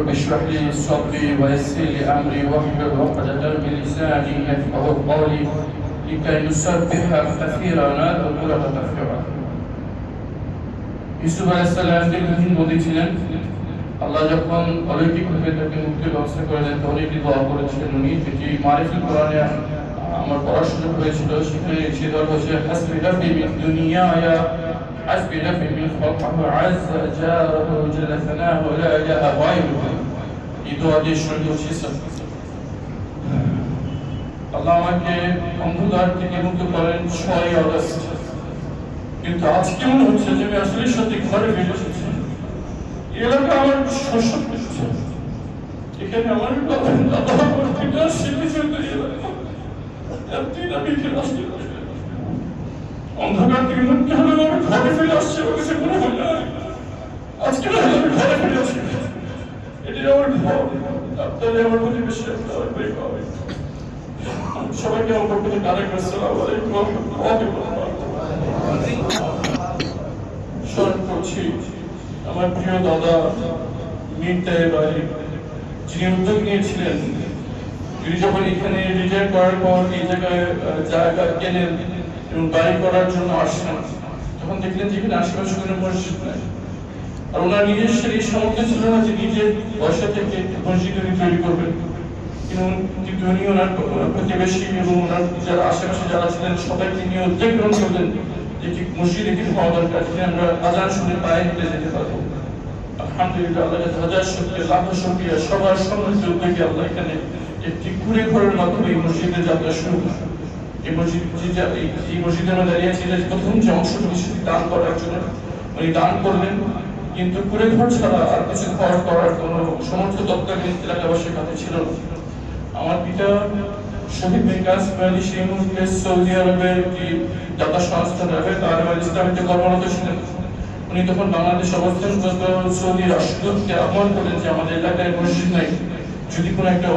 رب اشرح لي صدري ويسر لي امري واحلل عقدة من لساني يفقهوا قولي لكي نسبحك كثيرا ونذكرك كثيرا। ইউসুফ আলাইহিস সালাম দীর্ঘদিন বন্দী ছিলেন। আল্লাহ যখন অলৌকিকভাবে তাকে মুক্তির ব্যবস্থা করে দেন তখন একটি দোয়া করেছিলেন উনি, যেটি মারিফুল কোরআনে আমার পড়ার সুযোগ হয়েছিল। সেখানে সে দোয়া হচ্ছে হাসবি রাব্বি মিন দুনিয়ায়া হাসবি রাব্বি মিন খালকাহু আযযা জারহু জাল্লা সানাহু লা ইলাহা গায়রুহু। এই দোয়া দিয়ে শুরু হচ্ছে। আল্লাহ আমাকে অন্ধকার থেকে মুক্ত করেন 6 আগস্ট, কিন্তু আজকে মনে হচ্ছে যে আমি আসলে সত্যি ঘরে ফিরে এসেছি। এলাকা আমার শোষণ করছে, এখানে আমার পিতার স্মৃতি চলতে অন্ধকার থেকে মুক্তি হলে আমি ঘরে ফিরে আসছি। আমার কাছে মনে হয় না আজকে না আমি ঘরে ফিরে আসছি। এটি আমার ঘর, আপনাদের আমার প্রতি বিশ্বাস হবে। সবাইকে আমার পক্ষ থেকে আরেকবার আসসালামু আলাইকুম ওয়া রাহমাতুল্লাহি। স্মরণ করছি আমার প্রিয় দাদা মীর তাহের আলী, যিনি উদ্যোগ নিয়েছিলেন। তিনি যখন এখানে রিটায়ার করার পর এই জায়গায় জায়গা কেনেন এবং বাড়ি করার জন্য আসেন, তখন দেখলেন যে এখানে আশেপাশে কোনো মসজিদ নাই। আর ওনার নিজস্ব এই সামর্থ্য ছিল না যে নিজের পয়সা থেকে একটি মসজিদ তৈরি করবেন। কিন্তু উনি ওনার প্রতিবেশী এবং ওনার যারা আশেপাশে যারা ছিলেন সবাইকে নিয়ে উদ্যোগ গ্রহণ করলেন যে মসজিদ এখানে হওয়া দরকার, যেখানে আমরা আজান শুনে পায়ে হেঁটে যেতে পারবো। আলহামদুলিল্লাহ, আল্লাহ হাজার শুকরিয়া, লাখো শুকরিয়া, সবার সম্মিলিত উদ্যোগে আল্লাহ এখানে একটি কুড়ে ঘরের মাধ্যমে এই মসজিদের যাত্রা শুরু। এই মসজিদের মধ্যে দাঁড়িয়ে আছে যে প্রথম যে অংশটুকু সেটি দান করার জন্য উনি দান করলেন, কিন্তু কুড়ে ঘর ছাড়া আর কিছু ঘর করার কোনো সমর্থ তৎকালীন এলাকাবাসীর কাছে ছিল না। আমার পিতা শহীদ মীর কাসেম আলী সেই মুহূর্তে সৌদি আরবের কি দাতা সংস্থা রবে তার ইসলামিতে কর্মরত ছিলেন। উনি তখন বাংলাদেশ অবস্থানরত সৌদি রাষ্ট্রদূতকে আহ্বান করলেন যে আমাদের এলাকায় মসজিদ নাই, যদি কোনো একটা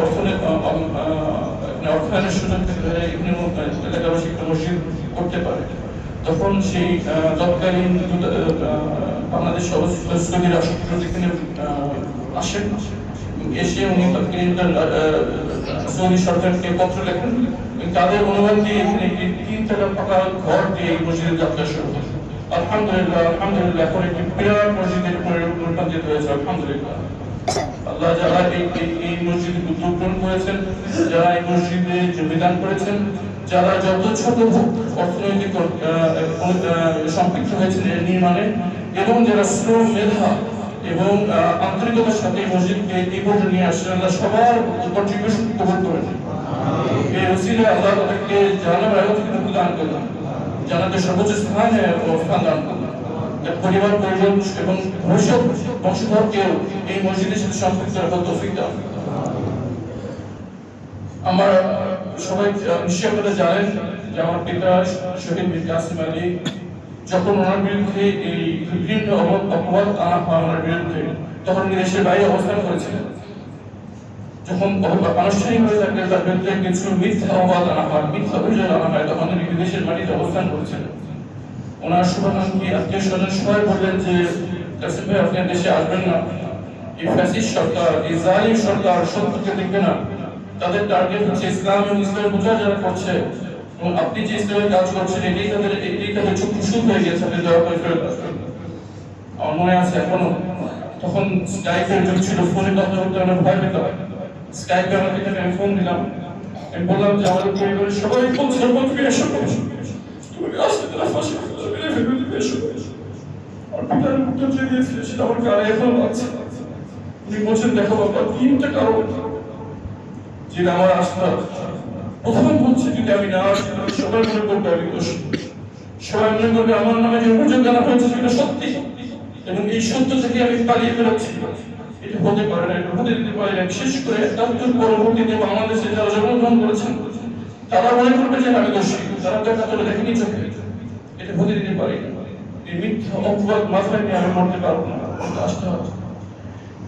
অর্থায়নের সুযোগ থাকে তাহলে এখানে এলাকাবাসী একটা মসজিদ করতে পারে। তখন সেই তৎকালীন বাংলাদেশ অবস্থিত সৌদি রাষ্ট্রদূত এখানে আসেন। এসে উনি তৎকালীন সৌদি সরকারকে পত্র লেখেন, তাদের অনুবাদ দিয়ে এখানে একটি 3 তলা পাকা ঘর দিয়ে এই মসজিদের যাত্রা শুরু হয়। আলহামদুলিল্লাহ, আলহামদুলিল্লাহ, এখন একটি বিরাট মসজিদের রূপান্তরিত হয়েছে। আলহামদুলিল্লাহ, আল্লাহ যারা এই মসজিদে উদ্যোগ গ্রহণ করেছেন, যারা এই মসজিদে যোগদান করেছেন, যারা যত ছোট অর্থনৈতিক সম্পৃক্ত হয়েছেন এর নির্মাণে, এবং যারা শ্রম মেধা এবং আন্তরিকতার সাথে এই মসজিদকে এই পর্যন্ত নিয়ে আসছেন, আল্লাহ সবার কন্ট্রিবিউশন কবুল করেন। এই ওসিলায় আল্লাহ তাদেরকে জাহান্নামের আগুন থেকে মুক্তি দান করলেন, জান্নাতের সর্বোচ্চ স্থানে অবস্থান দান করলেন। পরিবার পরিজন এবং ভবিষ্যৎ বংশধরকেও এই মসজিদের সাথে সম্পৃক্ত রাখার তৌফিক দান। আমার সবাই নিশ্চয়ই আপনারা জানেন যে আমার পিতা শহীদ মীর কাসেম আলী, যখন ওনার বিরুদ্ধে এই বিভিন্ন অপবাদ আনা হয় ওনার বিরুদ্ধে, তখন উনি দেশের বাইরে অবস্থান করেছিলেন। যখন আনুষ্ঠানিকভাবে তার বিরুদ্ধে কিছু মিথ্যা অপবাদ আনা হয়, মিথ্যা অভিযোগ আনা হয়, তখন উনি বিদেশের মাটিতে অবস্থান করেছিলেন। ওনার শুভাকাঙ্ক্ষী আত্মীয় স্বজন সবাই বললেন যে কাসেম ভাই আপনি দেশে আসবেন না, এই ফ্যাসিস্ট সরকার, এই জালিম সরকার সত্যকে দেখবে না, তাদের টার্গেট হচ্ছে ইসলাম এবং ইসলামের প্রচার যারা করছে, এবং আপনি যে ইসলামের কাজ করছেন এটাই তাদের চক্ষু শুরু হয়ে গেছে, আপনি দয়া করে ফেরত আসবেন। আমার মনে আছে এখনো, তখন স্কাইপের যুগ ছিল, ফোনে কথা বলতে অনেক ভয় পেতাম। স্কাইপে আমার পিতাকে আমি ফোন দিলাম, আমি বললাম যে আমাদের পরিবারের সবাই বলছে ফিরে এসো, তুমি আসতে তারা ফাঁসি মেরে ফেলবে, তুমি এসো। আর পিতার উত্তর যে দিয়েছিল সেটা আমার কানে এখনো লাগছে। উনি বলছেন দেখো বাবা, 3টা কারণ যেটা আমার আস্থা। প্রথম বলছে যদি আমি না আসি তাহলে সবাই মনে করবে আমি দোষ, সবাই মনে করবে আমার নামে যে অভিযোগ জানা হয়েছে সেটা সত্যি, এবং এই সত্য থেকে আমি পালিয়ে বেরোচ্ছি। এটা হতে পারে না, এটা হতে দিতে পারে না। বিশেষ করে ৭১ পরবর্তীতে বাংলাদেশে যারা জন্মগ্রহণ করেছেন তারা মনে করবে যে আমি দোষী, তারা দেখা তোলে দেখেনি চোখে। এটা হতে দিতে পারি না। এই মিথ্যা অপবাদ মাথায় নিয়ে আমি মরতে পারবো না, আসতে হবে।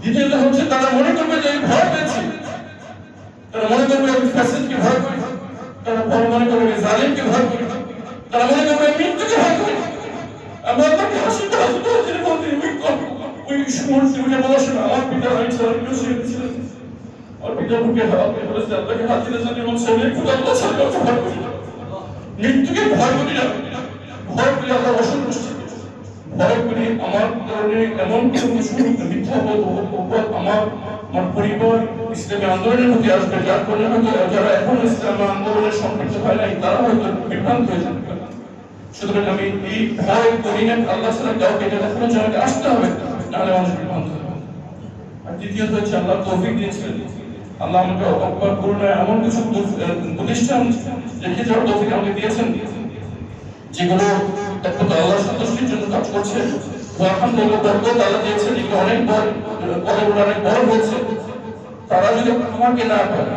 দ্বিতীয়ত হচ্ছে তারা মনে করবে যে আমি ভয় পেয়েছি, তারা মনে করবে আমি ফ্যাসিস্টকে ভয় করি, তারা মনে করবে আমি জালিমকে ভয় করি, তারা মনে করবে আমি মৃত্যুকে ভয় করি। আমি আপনাকে হাসিতে হাসিতে বলতে ওই সময় বলা শোনা আমার পিতা আমি পিতার মুখে হাত বলেছে আল্লাহকে হাত দিলে জানি এবং ছেলে খোদা আল্লাহ ছাড়া কাউকে ভয় করি না, মৃত্যুকে ভয় করি না, ভয় করি আল্লাহ অসন্তুষ্টি, ভয় করি আমার কারণে এমন কোনো মিথ্যা অপবাদ আমার পরিবার ইসলামী আন্দোলনের প্রতি আসবে, যার কারণে হয়তো যারা এখন ইসলামী আন্দোলনের সম্পৃক্ত হয় নাই তারা হয়তো বিভ্রান্ত হয়ে যাবে। সুতরাং আমি এই ভয় করি না আল্লাহ ছাড়া কাউকে, এটা দেখানোর জন্য আমাকে আসতে হবে, নাহলে মানুষ বিভ্রান্ত হবে। আর দ্বিতীয়ত হচ্ছে আল্লাহ তৌফিক দিয়েছিলেন, আল্লাহ আমাকে অকবার করুণায় এমন কিছু প্রতিষ্ঠান রেখে যাওয়ার তৌফিক আমাকে দিয়েছেন যেগুলো একমাত্র আল্লাহর সন্তুষ্টির জন্য কাজ করছে। আলহামদুলিল্লাহ বরকত আল্লাহ দিয়েছেন, এগুলো অনেক অনেক বড় হয়েছে। তারা যদি আমাকে না পায়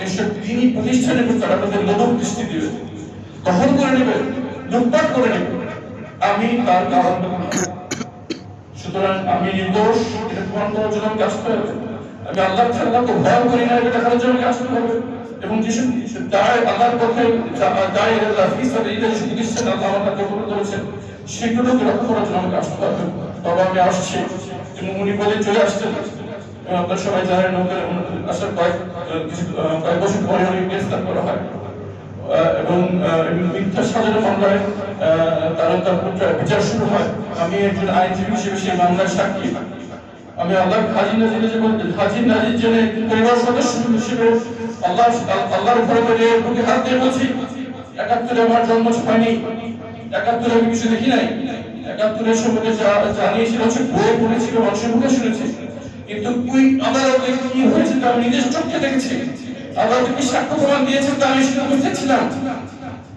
এসব দিনই প্রতিষ্ঠানের উপর তারা তাদের লোভ দৃষ্টি দিবে, দখল করে নেবে, লুটপাট করে নেবে, আমি তার কারণ। সুতরাং আমি নির্দোষ, এটা প্রমাণ করার জন্য আমাকে আসতে হবে। আমি আল্লাহ ছাড়াকে ভয় করি না, এটা দেখানোর জন্য আমাকে আসতে হবে। এবং যেসব আল্লাহর পথে প্রতিষ্ঠান আল্লাহ আমাকে কবুল করেছেন সেগুলোকে রক্ষা করার জন্য আমাকে আসতে হবে। তবে আমি আসছি, এবং উনি বলে চলে আসছেন। আপনারা সবাই জানেন আসার কয়েক বছর পরে অনেক গ্রেফতার করা হয় এবং মিথ্যা সাজানো মামলায় তার বিচার শুরু হয়। আমি একজন আইনজীবী হিসেবে সেই মামলার সাক্ষী। আমি আল্লাহ হাজির নাজির জেনে পরিবার সদস্য হিসেবে আল্লাহর ঘরে করে বুকে হাত দিয়ে বলছি, ৭১ আমার জন্ম হয়নি, ৭১ আমি কিছু দেখি নাই, ৭১ সম্পর্কে জানিয়েছিল হচ্ছে বই পড়েছিল, মানুষের মুখে শুনেছি, কিন্তু ওই আদালতে কি হয়েছে তা আমি নিজের চোখে দেখেছি। আদালত কি সাক্ষ্য প্রমাণ দিয়েছেন তা আমি সেটা উপস্থিত ছিলাম।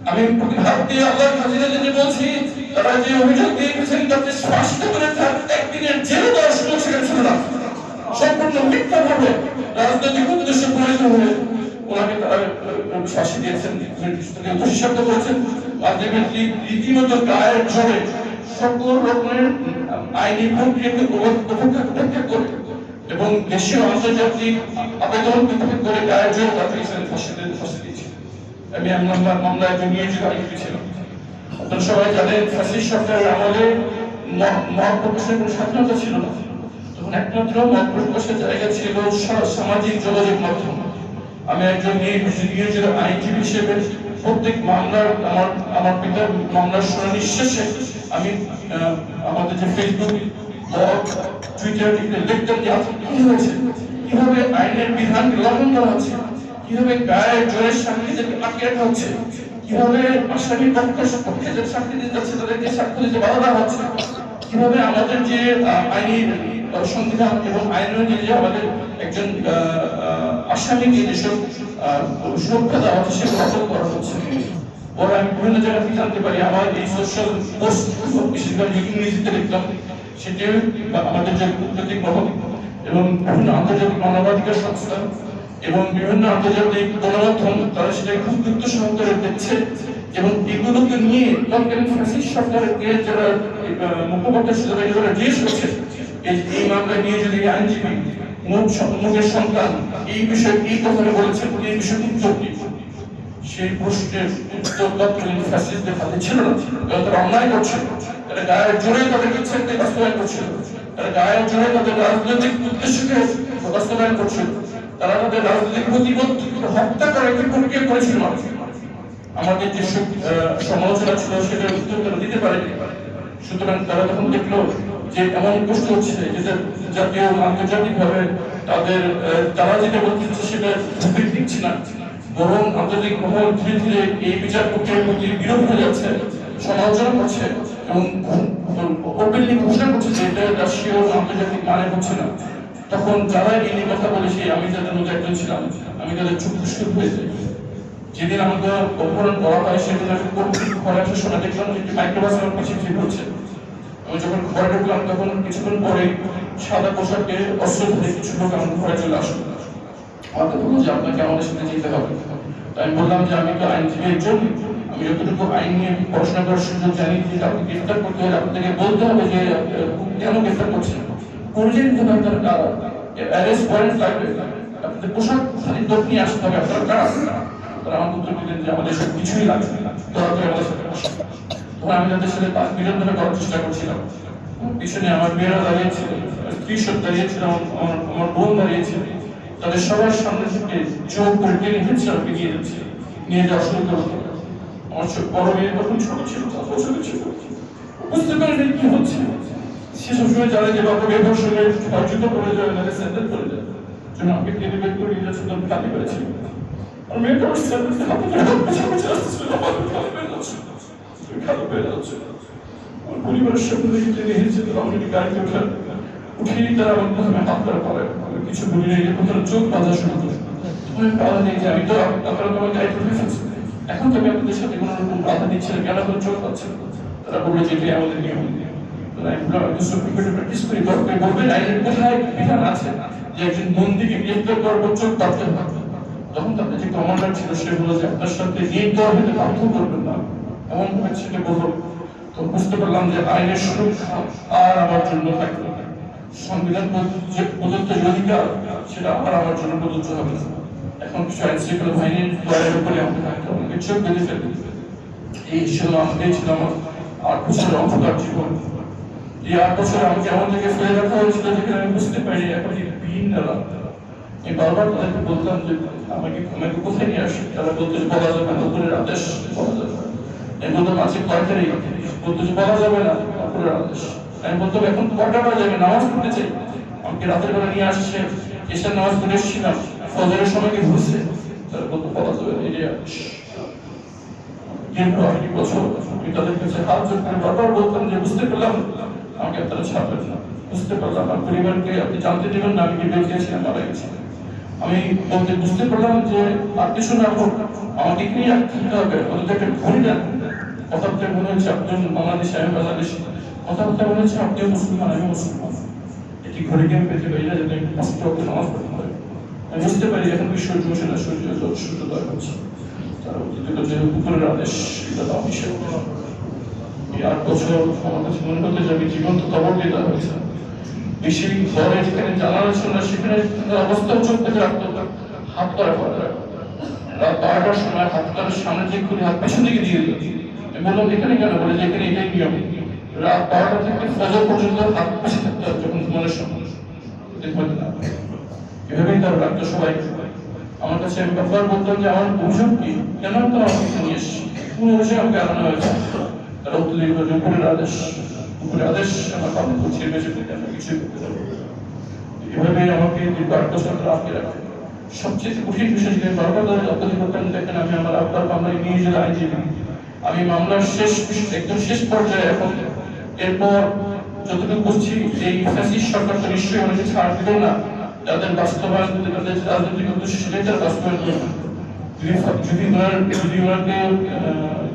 আমি হাত দিয়ে আল্লাহর হাজিরা জেনে বলছি, তারা যে অভিযোগ দিয়েছেন তাতে স্পষ্ট করে একদিনের জেল দেওয়ার সুযোগ সেখানে ছিল না। সম্পূর্ণ মিথ্যা ভাবে রাজনৈতিক উদ্দেশ্য প্রণীত হয়ে ওনাকে তারা ফাঁসি দিয়েছেন, দোষী সাব্যস্ত করেছেন। আলটিমেটলি রীতিমতো গায়ের জোরে সকল রকমের আইনি প্রক্রিয়াকে উপেক্ষা করে এবং দেশীয় আন্তর্জাতিক আবেদন উপেক্ষা করে গায়ের জোরে তাদের ফাঁসি দিয়েছে। আমি মামলায় জমিয়ে আইনজীবী ছিলাম। আপনারা সবাই জানেন ফ্যাসিস্ট সরকারের আমলে মত প্রকাশের কোনো স্বাধীনতা ছিল না। তখন একমাত্র মত প্রকাশের জায়গা ছিল সামাজিক যোগাযোগ মাধ্যম। আমি একজন নিয়োজিত আইনজীবী হিসেবে প্রত্যেক মামলার আমার পিতার মামলার শুনানি শেষে আমি আমাদের যে ফেসবুক, ব্লগ, টুইটার লিখতাম যে কি হয়েছে, কিভাবে আইনের বিধান লঙ্ঘন করা হচ্ছে, কিভাবে গায়ের জোরের সাক্ষীদেরকে আটকে রাখা হচ্ছে, কিভাবে আসামির পক্ষে যে সাক্ষী দিতে যাচ্ছে তাদেরকে সাক্ষ্য দিতে বাধা দেওয়া হচ্ছে, কিভাবে আমাদের যে আইনি সংবিধান এবং আইন অনুযায়ী আমাদের একজন আসামিকে যেসব সুরক্ষা দেওয়া হচ্ছে সেগুলো অচল করা হচ্ছে। ওরা আমি বিভিন্ন জায়গা থেকে জানতে পারি, আমার এই সোশ্যাল পোস্ট বেশিরভাগ ইংরেজিতে লিখলাম, সেটি আমাদের যে কূটনৈতিক মহল এবং বিভিন্ন আন্তর্জাতিক মানবাধিকার সংস্থা এবং বিভিন্ন আন্তর্জাতিক গণমাধ্যম তারা সেটাকে খুব গুরুত্ব সহকারে দেখছে এবং এগুলোকে নিয়ে তৎকালীন ফ্যাসিস্ট সরকারকে যারা মুখপাত্র হিসেবে যারা জিজ্ঞেস করছে এই মামলা নিয়ে যদি আইনজীবী মুখের সন্তান এই বিষয়ে এই কথাটা বলেছেন, এই বিষয়ে উত্তর কি, সেই প্রশ্নের উত্তর তৎকালীন ফ্যাসিস্টদের হাতে ছিল না। তারা অন্যায় করছে, তারা গায়ের জোরে তাদের ইচ্ছাকে বাস্তবায়ন করছিল, তারা গায়ের জোরে তাদের রাজনৈতিক উদ্দেশ্যকে বাস্তবায়ন করছিল, তারা তাদের রাজনৈতিক প্রতিরোধ হত্যা করার একটি প্রক্রিয়া করেছিল। আমাদের যে সমালোচনা ছিল সেটার উত্তর তারা দিতে পারেনি। সুতরাং তারা যখন দেখলো যে এমন কষ্ট হচ্ছে যেটা জাতীয় আন্তর্জাতিক ভাবে তারা যেটা বলতেছে সেটা দিচ্ছে না, বরং আন্তর্জাতিক মহল ধীরে ধীরে এই বিচার প্রক্রিয়ার প্রতি বিরোধ হয়ে যাচ্ছে, সমালোচনা করছে এবং ওপেনলি ঘোষণা করছে যে এটা রাষ্ট্রীয় আন্তর্জাতিক মানে হচ্ছে না, তখন যারা এই নিয়ে কথা বলে আমি যাদের মধ্যে একজন ছিলাম, আমি তাদের চুপ খুশকুর হয়ে যাই। যেদিন আমাকে অপহরণ করা হয় সেদিন ঘরে আসার সময় দেখলাম যে মাইক্রোবাস আমার পিছিয়ে ঘুরছে। আমি যখন ঘরে ঢুকলাম তখন কিছুক্ষণ পরে সাদা পোশাকে অস্ত্র ধরে কিছু লোক আমার ঘরে চলে আসলো। আমাকে বললো যে আপনাকে আমাদের সাথে যেতে হবে। আমি বললাম যে আমি তো আইনজীবী একজন, আমি যতটুকু আইন নিয়ে পড়াশোনা করার সুযোগ জানি যে আপনি গ্রেফতার করতে হলে আপনাকে বলতে হবে যে কেন গ্রেফতার করছেন, পরিচয় দিতে হবে, তার কারা অ্যারেস্ট ওয়ারেন্ট লাগবে, আপনাদের পোশাক নিয়ে আসতে হবে, আপনারা কারা। তারা আমাকে উত্তর দিলেন যে আমাদের সব কিছুই লাগবে না, আমাদের সাথে তখন আমি তাদের সাথে বিরোধনা করার চেষ্টা করছিলাম। পিছনে আমার মেয়েরা দাঁড়িয়েছিল, স্ত্রী সব দাঁড়িয়েছিল, আমার বোন দাঁড়িয়েছিল, তাদের সবার সামনে থেকে জোর করে টেনে হেঁচড়ে আমাকে নিয়ে যাওয়া শুরু করলো। আমার বড় মেয়ে তখন ছোট ছিল, 5 বছরের ছিল, বুঝতে পারিনি কি হচ্ছে। সে সবসময় জানে যে বাবা বের সঙ্গে জুতো পরে যাবে, না স্যান্ডেল পরে যাবে, জন্য আমাকে টেনে বের করে নিয়ে যাচ্ছে, তখন খালি করেছিল। আর মেয়েটা আমার স্যান্ডেল হাতে পেছাপেছি আসতেছিল, আমার খালি বের যাচ্ছে, খালি বের যাচ্ছে। আমার পরিবারের সামনে দেখে টেনে হেঁচড়ে আমাকে গাড়িতে উঠিয়ে তারা আমার প্রথমে হাত ধরা করে, কিছু বলি না, প্রথমে চোখ বাঁধা শুরু করে। তখন বাধা নেই যে আমি তো আপনারা তোমার গাড়িতে উঠে ফেলছি, এখন তো আমি আপনাদের সাথে কোনো রকম বাধা দিচ্ছি না, কেন আপনার চোখ পাচ্ছে। তারা বললো যে এটাই আমাদের নিয়ম। প্র্যাকটিস করি, বলবেন আইনের কোথায় বিধান আছে যে একজন বন্দীকে গ্রেফতার করার পর চোখ বাঁধতে হবে। তখন তাদের যে কমান্ডার ছিল সে বললো যে আপনার সাথে নিয়ে দেওয়া হলে বাধ্য করবেন না, এমন ভাবে ছেলে বলল। তো বুঝতে পারলাম যে আইনের সুরক্ষা আর আমার জন্য থাকবে না, সংবিধান যে প্রদত্ত অধিকার সেটা আমার জন্য প্রযোজ্য হবে না। এখন কিছু আইন শৃঙ্খলা বাহিনীর দলের উপরে আমাকে চোখ বেঁধে ফেলবে। এই ছিল আমার 8 বছরের অন্ধকার জীবন। এই 8 বছর আমাকে এমন জায়গায় ফেলে রাখা হয়েছিল যেখানে আমি বুঝতে পারি এখন ভিন্ন রাখতে। আমি বারবার তাদেরকে বলতাম যে আমাকে কোথায় নিয়ে আসে, তারা বলতো যে বলা যাবে না, উপরের আদেশ বলা যাবে না। আমি বলতাম আজকে কয় তারিখ, বলতো যে বলা যাবে না, উপরের আদেশ। আমি বলতাম এখন কয়টা বাজে, আমি নামাজ পড়তে চাই। আমাকে রাতের বেলা নিয়ে আসছে, এসার নামাজ পড়ে এসেছিলাম, ফজরের সময় কি ঘুরছে, তারা বলতো বলা যাবে না, এটাই আদেশ। কিন্তু 8 বছর আমি তাদের কাছে হাত জোর করে বারবার বলতাম যে বুঝতে পারলাম আমাকে আপনারা ছাড়বেন না, বুঝতে পারলাম আমার পরিবারকে আপনি জানতে দেবেন না আমি কি বেঁচে আছি না মারা গেছি। আমি বলতে বুঝতে পারলাম যে আর কিছু না হোক আমাকে এখানেই থাকতে হবে, অন্তত একটা ঘড়ি রাখবেন। কথাবার্তা মনে হচ্ছে আপনি বাংলাদেশি, আমি বাংলাদেশি, কথাবার্তা মনে হচ্ছে আপনিও মুসলমান, আমি মুসলমান। এটি ঘড়িকে আমি পেতে পারি না, যাতে কষ্ট হবে নামাজ পড়তে হয়। আমি বুঝতে পারি এখন বিশ্ব জোশে না সূর্যোদয় হচ্ছে, তার যে উপরের আদেশ এটা দাও নিষেধ। এই 8 বছর আমার কাছে মনে হতে যে আমি জীবন্ত কবর দিয়ে দেওয়া হয়েছে। বেশি ঘরে যেখানে জানালা ছিল না সেখানে অবস্থা চোখ থেকে হাত করা পড়ে। রাত 12টার সময় হাত করার সামনে যে খুলে হাত পেছন দিকে দিয়ে দিল। আমি বললাম এখানে কেন, বলে যে এখানে এটাই নিয়ম, রাত 12টা থেকে ফজর পর্যন্ত হাত পেছে থাকতে হবে যখন ঘুমানোর সময়। এভাবেই তারা রাখতো সবাই আমার কাছে। আমি বারবার বলতাম যে আমার অভিযোগ কি, কেন তারা আমাকে নিয়ে এসেছে, কোন অভিযোগ আমাকে আনানো হয়েছে। তারা উত্তর দিল যে উপরের আদেশ, উপরের আদেশ আমার পালন করছে, বেঁচে করতে আমরা কিছুই করতে পারবো। এভাবেই আমাকে দীর্ঘ 8 বছর আটকে রাখে। সবচেয়ে কঠিন বিষয় যেটা বারবার তাদের অত্যধিক করতেন, দেখেন আমি আমার আব্বার মামলায় নিয়ে যেতে আইনজীবী, আমি মামলার একদম শেষ পর্যায়ে এখন। এরপর যতটুকু বুঝছি এই ফ্যাসিস্ট সরকার তো নিশ্চয়ই অনেকে ছাড় দিল না, যাদের বাস্তবায়ন তাদের রাজনৈতিক উদ্দেশ্য সেটাই তারা বাস্তবায়ন করবে। যদি ওনাকে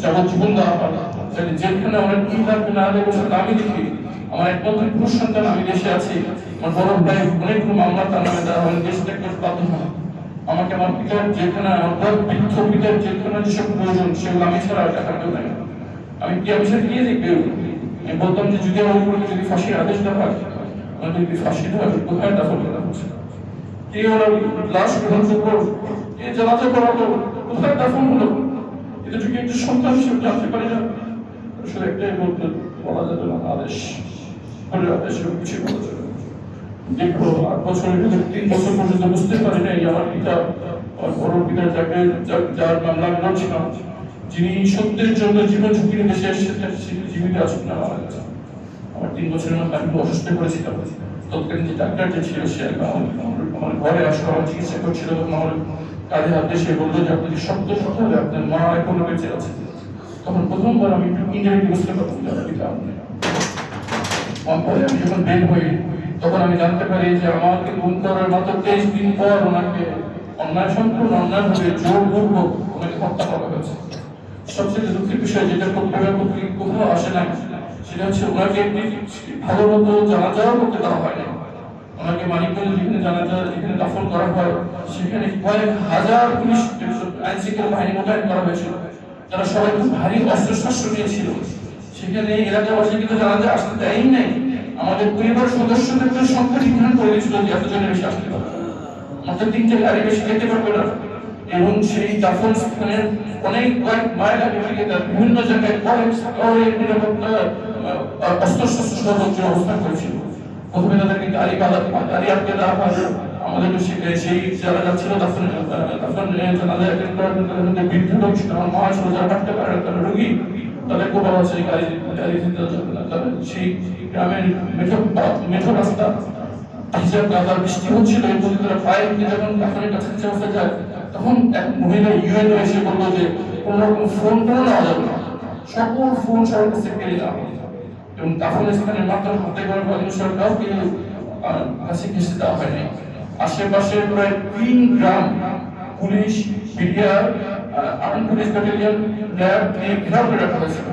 যাবজ্জীবন দেওয়া হয়, তাহলে যেখানে অনেক কি থাকবে না দেবো সেটা আমি দেখি। আমার একমাত্র পুরুষ সন্তান, আমি দেশে আছি, আমার বড় ভাই অনেকগুলো মামলা তার নামে দেওয়া হয়, দেশ ত্যাগ করতে বাধ্য হয়। আমাকে আমার পিতার যেখানে আমার বৃদ্ধ পিতার যেখানে যেসব প্রয়োজন সেগুলো আমি ছাড়া টাকা কেউ নেই। আমি কি আমি সেটা দিয়ে দেখবে। আমি বলতাম যে যদি আমার উপরে যদি ফাঁসির আদেশ দেওয়া হয়, আমাকে যদি ফাঁসি দেওয়া হয় কোথায় দাফন করা হচ্ছে, কে ওনার লাশ গ্রহণ করবো, কে জানাজা করাবো, কোথায় দাফন হলো, এটা যদি একটু সন্তান হিসেবে জানতে পারি না। আসলে একটাই বলা যাবে না, আদেশ আদেশ কিছু বলা যাবে না। দেখবো 8 বছরের ভিতরে 3 বছর পর্যন্ত বুঝতে পারি নাই আমার পিতা, আমার বড় পিতা যাকে যার মামলা আমি লড়ছিলাম, যিনি সত্যের জন্য জীবন ঝুঁকি নিয়ে দেশে এসেছেন, জীবিত আছেন না মারা গেছেন। আমার 3 বছরের মধ্যে আমি অসুস্থ করেছিলাম। তৎকালীন যে ডাক্তার যে ছিল সে আমার ঘরে আসলে আমার চিকিৎসা করছিল, তখন আমার কাঁধে হাত দিয়ে সে বললো যে আপনি সত্য কথা হবে, আপনার মা এখনো বেঁচে আছে। তখন প্রথমবার আমি একটু ইনডাইরেক্টলি বুঝতে পারতাম যে পিতা আপনি। পরে আমি যখন বের হই তখন আমি জানতে পারি যে আমাকে গুম করার মাত্র 23 দিন পর ওনাকে সম্পূর্ণ অন্যায়ভাবে জোরপূর্বক ওনাকে হত্যা করা হয়েছে। সবচেয়ে দুঃখের বিষয় যেটা কোথাও আসে না, সেটা হচ্ছে ওনাকে ভালো মতো জানাজাও করতে দেওয়া হয় না। ওনাকে মানিকগঞ্জ যেখানে দাফন করা হয় সেখানে কয়েক হাজার পুলিশ আইন শৃঙ্খলা বাহিনী মোতায়েন করা হয়েছিল, যারা সবাই খুব ভারী অস্ত্রশস্ত্র নিয়েছিল। সেখানে এলাকাবাসী কিন্তু জানাজা আসতে দেয়ই নাই। আমাদের পরিবার সদস্যদের সংখ্যা নির্ধারণ করে দিয়েছিল যে এতজনের বেশি আসতে পারবে, মাত্র 3টে গাড়ি বেশি যেতে পারবে না। এবং সেই দাফন স্থানের কয়েক মাইল আগে থেকে বিভিন্ন জায়গায় নিরাপত্তা অস্ত্রশস্ত্র সর্বোচ্চ অবস্থান করেছিল। প্রথমে তাদেরকে গাড়ি আটকে দেওয়া হয়, আমাদের সেই যারা যাচ্ছিল তখন জানাজা অ্যাটেন্ড করার জন্য বৃদ্ধ লোক ছিল, আমার মা ছিল যারা হাঁটতে পারে না, তারা রোগী, তাদেরকে বলা হচ্ছে গাড়ি দিতে যাবে না। তাদের সেই গ্রামের মেঠো রাস্তা ভিজা কাদা বৃষ্টি হচ্ছিল, এর মধ্যে তারা পায়ে হেঁটে যখন কাফনের কাছাকাছি অবস্থা যায়, তখন এক মহিলা ইউএনও এসে বললো যে কোনো রকম ফোন টোন নেওয়া যাবে না, সকল ফোন সবার কাছে কেড়ে নেওয়া হবে এবং কাফনের স্থানের মাত্র হাতে করে মানুষের কাউকে কাছে ঘেঁষে দেওয়া হয়নি। আশেপাশে প্রায় 3 গ্রাম police, BDR, arm police battalion, RAB নিয়ে ঘেরাও করে রাখা হয়েছিল।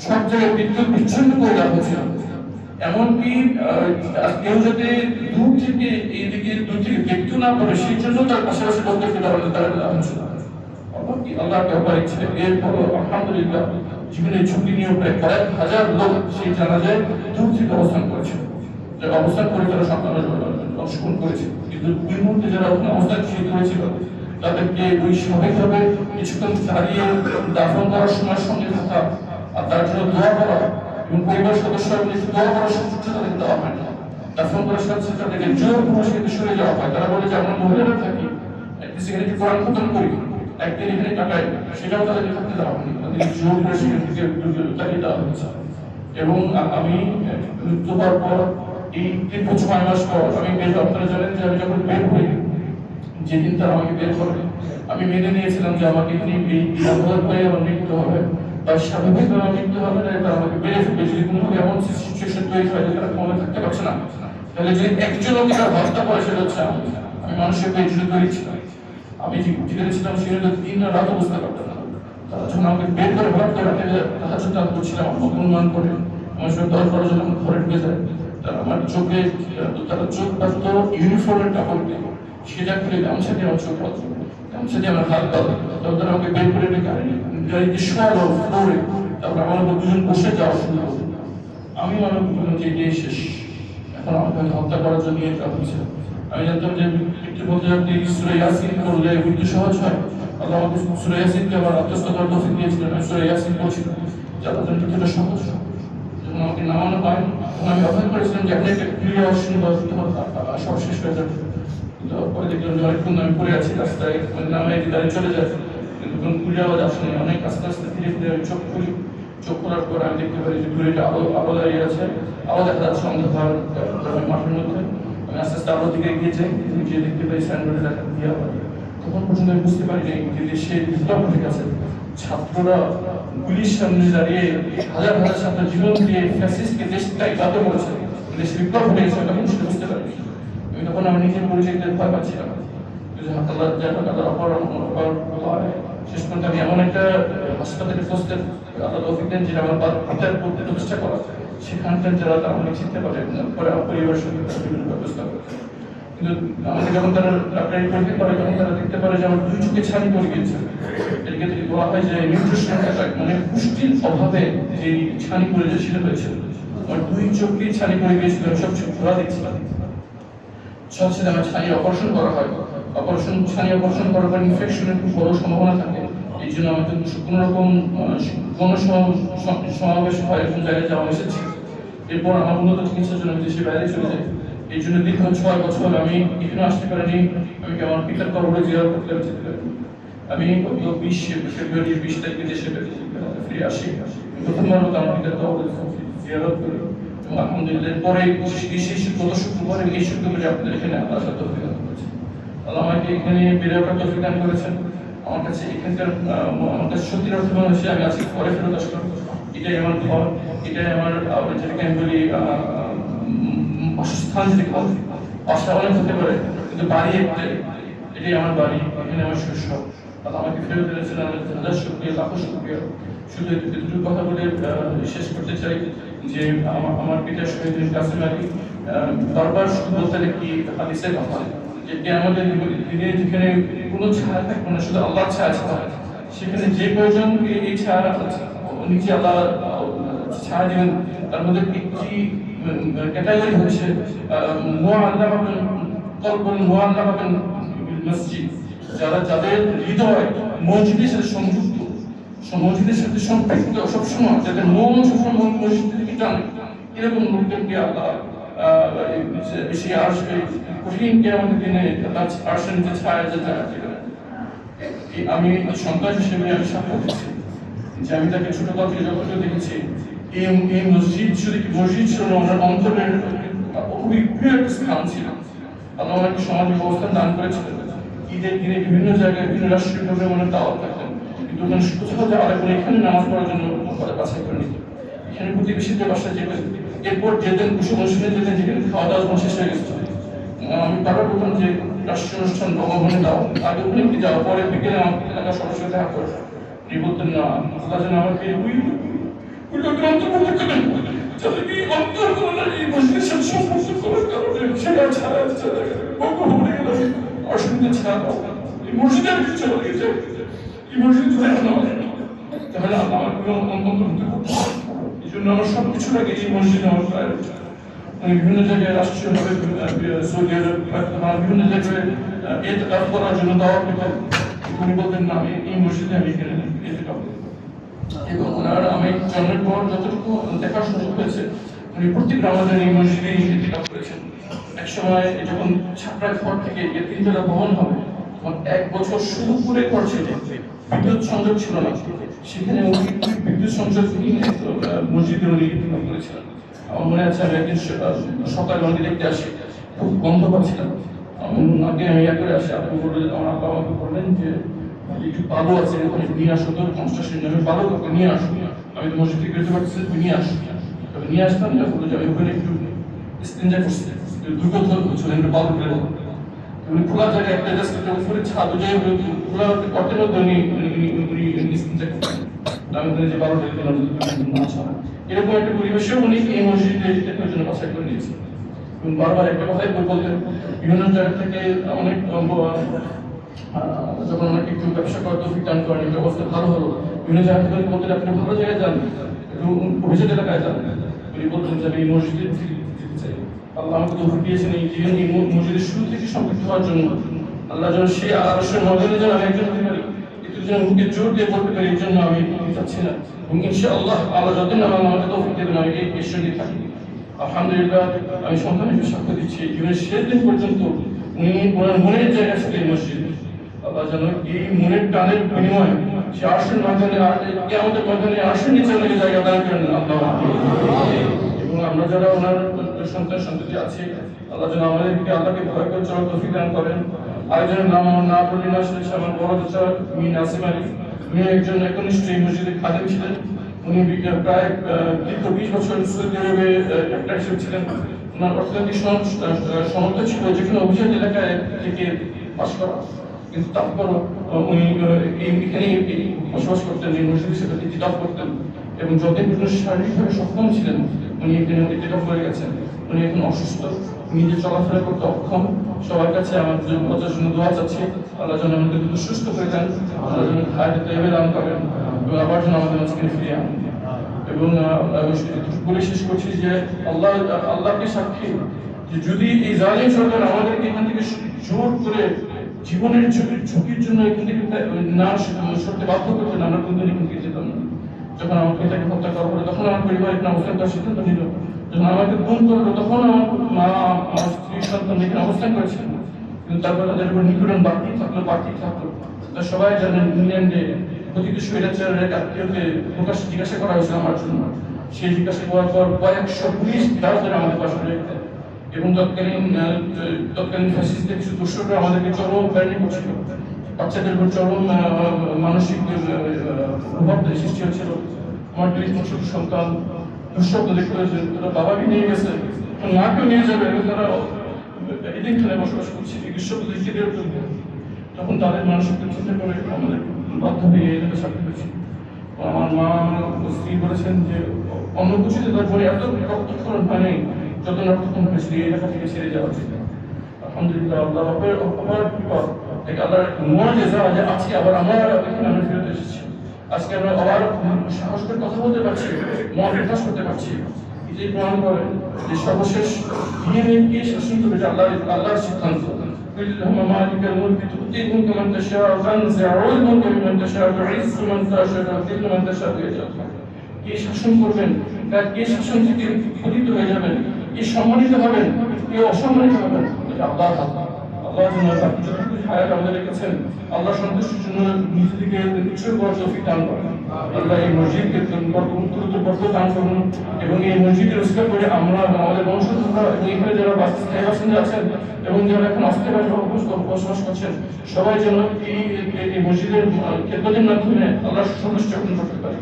সব জায়গায় বিদ্যুৎ বিচ্ছিন্ন করে দেওয়া হয়েছিল। এমনকি কেউ যাতে দূর থেকে এইদিকে দূর থেকে দেখতে না পারে সেই জন্য তার পাশাপাশি লোকদেরকে দেওয়া হয়েছিল। আল্লাহকে অপার ইচ্ছে। এরপর আলহামদুলিল্লাহ জীবনের ঝুঁকি নিয়ে প্রায় কয়েক হাজার লোক সেই জানাজায় দূর থেকে অবস্থান করেছে, অবস্থান করে তারা অংশগ্রহণ করেছে। কিন্তু ওই মুহূর্তে যারা ওখানে অবস্থানশীল হয়েছিল তাদেরকে ওই স্বাভাবিকভাবে কিছুক্ষণ দাঁড়িয়ে দাফন করার সময় সঙ্গে থাকা আর তার জন্য দোয়া করা এবং পরিবার সদস্যরা মিলে দোয়া করার সুযোগ তাদেরকে দেওয়া হয় না। দাফন করার সাথে তাদেরকে জোর পুরস্কৃত সরে যাওয়া হয়। তারা বলে যে আমরা মহিলারা থাকি, সেখানে কি কোরআন খতম করি, একদিন এখানে কাটাই, সেটাও তাদেরকে থাকতে দেওয়া হয়নি, তাদেরকে জোর করে সেখান থেকে তাড়িয়ে দেওয়া হয়েছে। এবং আমি মৃত্যু হওয়ার পর এই দীর্ঘ 6 মাস পর আমি আপনারা জানেন যে আমি যখন বের হই, যেদিন তারা আমাকে বের করে আমি মেনে নিয়েছিলাম যে আমাকে এই অপরাধ হয়ে আমার মৃত্যু হবে বা স্বাভাবিকভাবে আমার মৃত্যু হবে না, তারা আমাকে বেড়ে ফেলবে। যদি কোনোভাবে এমন সিচুয়েশন তৈরি হয় যে তারা কোনো থাকতে পারছে না, তাহলে যদি একজন লোক তারা হত্যা করে সেটা হচ্ছে আমি মানুষের এই জন্য তৈরি ছিলাম। আমি যেখানে ছিলাম সেখানে দিন রাত বুঝতে পারতাম না। তারা যখন আমাকে বের করে হঠাৎ করে তাহার জন্য আমি করছিলাম অনুমান করে আমার সঙ্গে 10-12 জন আমার ঘরে ঢুকে যায়। তারা আমার চোখে তারা চোখ পাত ইউনিফর্মের কাপড় দিয়ে সেটা খুলে গামছা দিয়ে আমার চোখ পাত, গামছা দিয়ে আমার হাত পাত, তারপর তারা আমাকে বের করে গাড়িতে শোয়ালো ফ্লোরে। তারপর আমার দুজন বসে যাওয়া শুরু করলো। আমি মনে করলাম যে এটাই শেষ, এখন আমাকে হত্যা করার জন্য নিয়ে যাওয়া হয়েছে। আমি জানতাম যে মৃত্যুর মধ্যে আপনি সূরা ইয়াসিন করলে মৃত্যু সহজ হয়। আল্লাহ আমাকে সূরা ইয়াসিনকে আমার আত্মস্থ করার তৌফিক দিয়েছিলেন। আমি সূরা ইয়াসিন পড়ছিলাম যাতে মৃত্যুটা সহজ হয়। যখন আমাকে নামানো হয় তখন আমি অপেক্ষা করেছিলাম যে আপনি একটা ক্রিয়া অসুবিধা সব শেষ হয়ে যাবে। কিন্তু পরে দেখলাম যে অনেকক্ষণ আমি পড়ে আছি রাস্তায়, নামে দাঁড়িয়ে চলে যায়, কিন্তু কোনো ক্রিয়া আওয়াজ আসেনি। অনেক আস্তে আস্তে ধীরে ধীরে আমি চোখ খুলি, চোখ খোলার পর আমি দেখতে পারি যে দূরে একটা আলো দাঁড়িয়ে আছে, আলো দেখা যাচ্ছে অন্ধকার মাঠের মধ্যে। আমি আস্তে আস্তে আলোর দিকে এগিয়ে যাই, গিয়ে দেখতে পাই সাইনবোর্ডে লেখা দিয়া হয়। তখন পর্যন্ত আমি বুঝতে পারিনি যে দেশে বিপ্লব ঘটে গেছে। ছাত্ররা পুলিশ সামনে দাঁড়িয়ে হাজার হাজার ছাত্র জীবন দিয়ে ফ্যাসিস্টকে দেশটাই বাধ্য করেছে, দেশে বিপ্লব ঘটে গেছে। তখন সেটা বুঝতে পারিনি। আমি তখন আমার নিজের পরিচয়তে ভয় পাচ্ছিলাম। আল্লাহ আল্লাহ অপহরণ শেষ পর্যন্ত আমি এমন একটা হাসপাতালে পোস্টের আল্লাহ তৌফিক দেন যেটা আমার পিতার পড়তে প্রতিষ্ঠা করা, সেখানকার যারা তারা আমাকে চিনতে পারে, পরে আমার পরিবার সঙ্গে বিভিন্ন ব্যবস্থা করে। কিন্তু আমাকে যখন তারা ডাক্তারি পরীক্ষা করে তখন তারা দেখতে পারে যে আমার 2 চোখে ছানি পড়ে গিয়েছে। এটাকে থেকে বলা হয় যে নিউট্রিশন অ্যাটাক, মানে পুষ্টির অভাবে যে ছানি পড়ে যায় সেটা হয়েছিল। আমার 2 চোখেই ছানি পড়ে গিয়েছিল, আমি সব চোখ ধরা দেখছিলাম। সবচেয়ে আমার ছানি অপারেশন করা হয়, ছানি অপারেশন করার পর ইনফেকশনের খুব বড় সম্ভাবনা থাকে। এই জন্য আমাকে কোনো রকম সমাবেশ হয় এরকম জায়গায় যাওয়া এসেছি। এরপর আমার উন্নত চিকিৎসার জন্য দেশের বাইরে চলে যাই। এই জন্য দীর্ঘ 6 বছর আমি এখানে আসতে পারিনি। আমি আমার পিতার কবরে জিয়ারত করতে যেতে পারিনি। আমি গত 20 ফেব্রুয়ারি 20 তারিখে দেশে ফিরে আসি। প্রথমবার মতো আমার পিতার কবরে জিয়ারত করি এবং আলহামদুলিল্লাহ পরে গত শুক্রবার এই শুক্রবারে আপনাদের এখানে আসার তৌফিক দান করেছেন। আল্লাহ আমাকে এখানে বেড়ে ওঠার তৌফিক দান করেছেন। আমার কাছে এখানকার আমার কাছে সত্যি অর্থ মনে হচ্ছে আমি আজকে ঘরে ফেরত আসলাম। এটাই আমার ঘর, এটাই আমার যেটাকে আমি বলি বাসস্থান, যেটাকে বলি বাসা অনেক হতে পারে কিন্তু বাড়ি একটাই, এটাই আমার বাড়ি, এখানে আমার শৈশব। আল্লাহ আমাকে ফেরত দিয়েছেন, আমাদের হাজার শুকরিয়া, লাখো শুকরিয়া। শুধু এতটুকু কথা বলে শেষ করতে চাই যে আমার পিতা শহীদ কাসেম আলী বারবার শুধু বলতে দেখি হাদিসের কথা যে আমাদের দিনে যেখানে কোনো ছায়া থাকবে না, শুধু আল্লাহর ছায়া ছাড়া, সেখানে যে প্রয়োজন এই ছায়া নিচে আল্লাহ ছায়া দিবেন। তার মধ্যে একটি ক্যাটাগরি হচ্ছে মসজিদ, যাদের হৃদয় মসজিদের সাথে সংযুক্ত, মসজিদের সাথে সম্পৃক্ত সবসময়, যাদের মন সবসময় মসজিদের দিকে টানে, এরকম লোকদেরকে আল্লাহ সেই কঠিন কিয়ামতের দিনে তার আরশের নিচে ছায়া যে জায়গাটি, আমি সন্তান হিসেবে আমি সাক্ষ্য দিচ্ছি যে আমি তাকে ছোটকাল থেকে যতটুকু দেখেছি, এই মসজিদ শুধু কি মসজিদ ছিল না, ওনার অন্তরের খুবই প্রিয় একটা স্থান ছিল। আল্লাহ আমাকে সমাজে অবস্থান দান করেছিলেন। ঈদের দিনে বিভিন্ন জায়গায় বিভিন্ন রাষ্ট্রীয় প্রোগ্রামে দাওয়াত থাকতেন, কিন্তু ওখানে কোথাও যাওয়ার আগে এখানে নামাজ পড়ার জন্য বাছাই করে নিতেন। এখানে প্রতিবেশীদের বাসায় যেতেন, এরপর যেতেন কুশল অনুষ্ঠানে যেতেন, যেখানে খাওয়া দাওয়া শেষ হয়ে গেছে। আমি বারবার বলতাম যে রাষ্ট্রীয় অনুষ্ঠান ভবনে দাও, আগে ওখানে কি যাওয়া, পরে বিকেলে আমার এলাকার সরাসরি দেখা করো। উনি বলতেন না, আল্লাহ যেন আমাকে অন্তর করে এই মসজিদের সাথে সম্পর্ক করার কারণে সেটা ছাড়া অসুবিধা ছাড়া এই মসজিদে আমি চলে গেছে, এই মসজিদ তাহলে আমার কোনো অন্তর্ভুক্ত করতে হবে। এই জন্য আমার সবকিছু লাগে এই মসজিদে আমার প্রায়োরিটি। আমি বিভিন্ন জায়গায় রাষ্ট্রীয়ভাবে সৌদি আরব বিভিন্ন জায়গায় এতেকাফ করার জন্য দাওয়াত পেতাম। উনি বলতেন না, আমি এই মসজিদে আমি এখানে এতেকাফ করব। এবং ওনার আমি জন্মের পর যতটুকু দেখার সুযোগ হয়েছে, উনি প্রত্যেক রমাদানে এই মসজিদেই এতেকাফ করেছেন। এক সময় যখন ছাত্রা ঘর থেকে এই তিনতলা ভবন হবে, তখন 1 বছর শুরু করে করছে, বিদ্যুৎ সংযোগ ছিল না, সেখানে উনি বিদ্যুৎ সংযোগ নিয়ে মসজিদে উনি এতেকাফ করেছিলেন। আমার মনে আছে আমি একদিন সকালে অনেকে দেখতে আসি, খুব গন্ধ পাচ্ছিলাম। আগে আমি করে আসি, আপনি বললেন, আমার আব্বা আমাকে বললেন যে একটু বালু আছে ওখানে নিয়ে আসো, তো কনস্ট্রাকশন আমি বালু কাউকে নিয়ে আসো, আমি তো মসজিদ থেকে বেরোতে পারছি, তুমি নিয়ে আসো। তবে নিয়ে আসতাম না, বলে যে আমি ওখানে একটু ইস্তেঞ্জা করছি, দুর্গন্ধ হচ্ছিল, একটু বালু ফেলে দেবো। উনি খোলা জায়গায় একটা জাস্ট উপরে ছাদ জায়গায় খোলা কটের মধ্যে উনি ইস্তেঞ্জা করতেন। আমি যে বালু ফেলে দিলাম এরকম একটা পরিবেশেও উনি এই মসজিদে জন্য বাছাই করে নিয়েছেন। বারবার একটা কথাই বলতেন, বিভিন্ন জায়গা থেকে অনেক যখন অনেক একটু ব্যবসা করার তৌফিক দান করেন, ব্যবস্থা ভালো হলো, বিভিন্ন জায়গা থেকে বলতেন আপনি ভালো জায়গায় যান, একটু অভিযোগ এলাকায় যান। উনি বলতেন যে আমি এই মসজিদে যেতে চাই। আল্লাহ আমাকে তৌফিক দিয়েছেন এই জীবন এই মসজিদের শুরু থেকে সম্পৃক্ত হওয়ার জন্য। আল্লাহ যেন সেই আদর্শের মর্যাদা যেন আমি একজন হতে পারি, একটু যেন মুখে জোর দিয়ে বলতে পারি, এই জন্য আমি চাচ্ছি না। এবং ইনশাআল্লাহ আল্লাহ যতদিন আমাকে তৌফিক দেবেন আমি এই সঙ্গে থাকি। আলহামদুলিল্লাহ, আমি সন্তান হিসেবে সাক্ষ্য দিচ্ছি, জীবনের শেষ দিন পর্যন্ত উনি ওনার মনের জায়গা ছিল এই মসজিদ। আল্লাহ যেন এই মনের টানের বিনিময়ে সে আরশের মাধ্যমে আমাদের মাধ্যমে আরশের নিচে অনেক জায়গা দান করেন আল্লাহ। এবং আমরা যারা ওনার সন্তান সন্ততি আছে, আল্লাহ যেন আমাদেরকে আল্লাহকে ভয় করে চলার তৌফিক দান করেন। আরেকজনের নাম আমার না বলি না, সেটা আমার বড় চাচা মিন আসিম আলী। উনি একজন একনিষ্ঠ এই মসজিদের খাদেম ছিলেন। উনি প্রায় দীর্ঘ 20 বছর সৌদি আরবে একটা হিসেবে ছিলেন। ওনার অর্থনৈতিক সমর্থ ছিল যেখানে অভিজাত এলাকায় থেকে বাস করা, কিন্তু তারপরও উনি এখানে বসবাস করতেন, এই মসজিদের সাথে ইতিকাফ করতেন। এবং যতদিন পর্যন্ত শারীরিকভাবে সক্ষম ছিলেন উনি এখানে ইতিকাফ করে গেছেন। উনি এখন অসুস্থ, নিজে চলাফেরা করতে অক্ষম। সবার কাছে আমার জন্য দোয়া চাচ্ছি, আল্লাহ যেন আমাদের দ্রুত সুস্থ করে দেন, আল্লাহ যেন হায়াতে তাইয়্যিবা দান করেন এবং আবার যেন আমাদের মাঝখানে ফিরিয়ে আনেন। এবং বলে শেষ করছি যে আল্লাহকে সাক্ষী যে যদি এই জালিম সরকার আমাদেরকে এখান থেকে জোর করে জীবনের ঝুঁকির জন্য এখান থেকে না সরতে বাধ্য করতেন, আমরা কোনদিন এখান থেকে যেতাম না। যখন আমার পিতাকে হত্যা করা হলো, তখন আমার পরিবার এখানে অবস্থান করার সিদ্ধান্ত নিল। যখন আমাকে গুম করলো, তখন আমার মা, আমার স্ত্রী, সন্তান এখানে অবস্থান করেছিলেন। কিন্তু তারপর তাদের উপর নিপীড়ন বাড়তেই থাকলো। তা সবাই জানেন ইংল্যান্ডে প্রতিটি স্বৈরাচারের এক আত্মীয়কে প্রকাশ্যে জিজ্ঞাসা করা হয়েছিল আমার জন্য। সেই জিজ্ঞাসা করার পর কয়েকশো পুলিশ গার্ডদের আমাদের পাশে রেখে দেয় এবং তৎকালীন ফ্যাসিস্টদের কিছু দোষরা আমাদেরকে চরম প্যারেন্টিং করছিল। বাচ্চাদের উপর চরম মানসিক প্রভাব সৃষ্টি হচ্ছিল। আমার 20 বছর সন্তান দুঃস্বপ্ন দেখতে হয়েছে, তারা বাবাকে নিয়ে গেছে, মাকেও নিয়ে যাবে এবং তারা এদিনখানে বসবাস করছে গ্রীষ্মকাল শীতের জন্য। তখন তাদের মানসিক চিন্তা করে আমাদের বাধ্য হয়ে এটাকে সাথে হয়েছে। আমার মা স্ত্রী বলেছেন যে অন্য কিছুতে তার পরে এত রক্তক্ষরণ হয়নি যত রক্তক্ষরণ হয়েছিল এই এলাকা থেকে ছেড়ে যাওয়া ছিল। আলহামদুলিল্লাহ, আল্লাহ আবার আল্লাহর মুআজিজা যে আজকে আবার আমরা এখানে আমরা ফিরে এসেছি। আজকে আমরা আবার সাহস করে কথা বলতে পারছি, মত প্রকাশ করতে পারছি। এটাই প্রমাণ করে যে সর্বশেষ কে শাসন করবে, আল্লাহর সিদ্ধান্ত। اللهم مالك الملك تؤتي الملك من تشاء وتنزع الملك ممن تشاء وتعز من تشاء وتذل من تشاء بيدك। কে শাসন করবেন, কে শাসন থেকে পতিত হয়ে যাবেন, এই সম্মানিত হবেন, এই অসম্মানিত হবেন, এটা আল্লাহর হাত। আল্লাহ যেন আপনি যতটুকু হায়াত আমাদের রেখেছেন, আল্লাহ সন্তুষ্টির জন্য নিজেদেরকে নিশ্চয় করার তৌফিক দান করেন। আল্লাহ এই মসজিদকে বরকত দান করুন, এবং এই মসজিদের উৎসাহ করে আমরা এবং আমাদের বংশধররা এবং এখানে যারা স্থায়ী বাসিন্দা আছেন এবং যারা এখন অস্থায়ী বসবাস করছেন, সবাই যেন এই মসজিদের খেদমতের মাধ্যমে আল্লাহ সন্তুষ্ট অর্জন করতে পারে।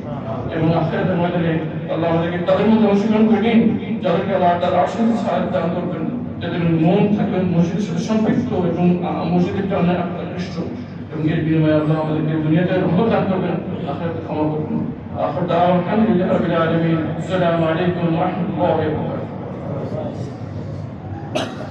এবং আখিরাতের ময়দানে আল্লাহ আমাদেরকে তাদের মধ্যে অংশগ্রহণ করে নিন, যাদেরকে আল্লাহ তার আশীর্বাদ সাহায্য দান করবেন, যাদের মন থাকবেন মসজিদের সাথে সম্পৃক্ত এবং মসজিদের জন্য আকৃষ্ট, এবং এর বিনিময়ে আল্লাহ আমাদেরকে দুনিয়াতে রহমত দান করবেন, আখিরাতে ক্ষমা করবেন। আখির দাওয়ানা আলহামদুলিল্লাহি রাব্বিল আলামিন। আসসালামু আলাইকুম ওয়া রাহমাতুল্লাহি ওয়া বারাকাতুহু।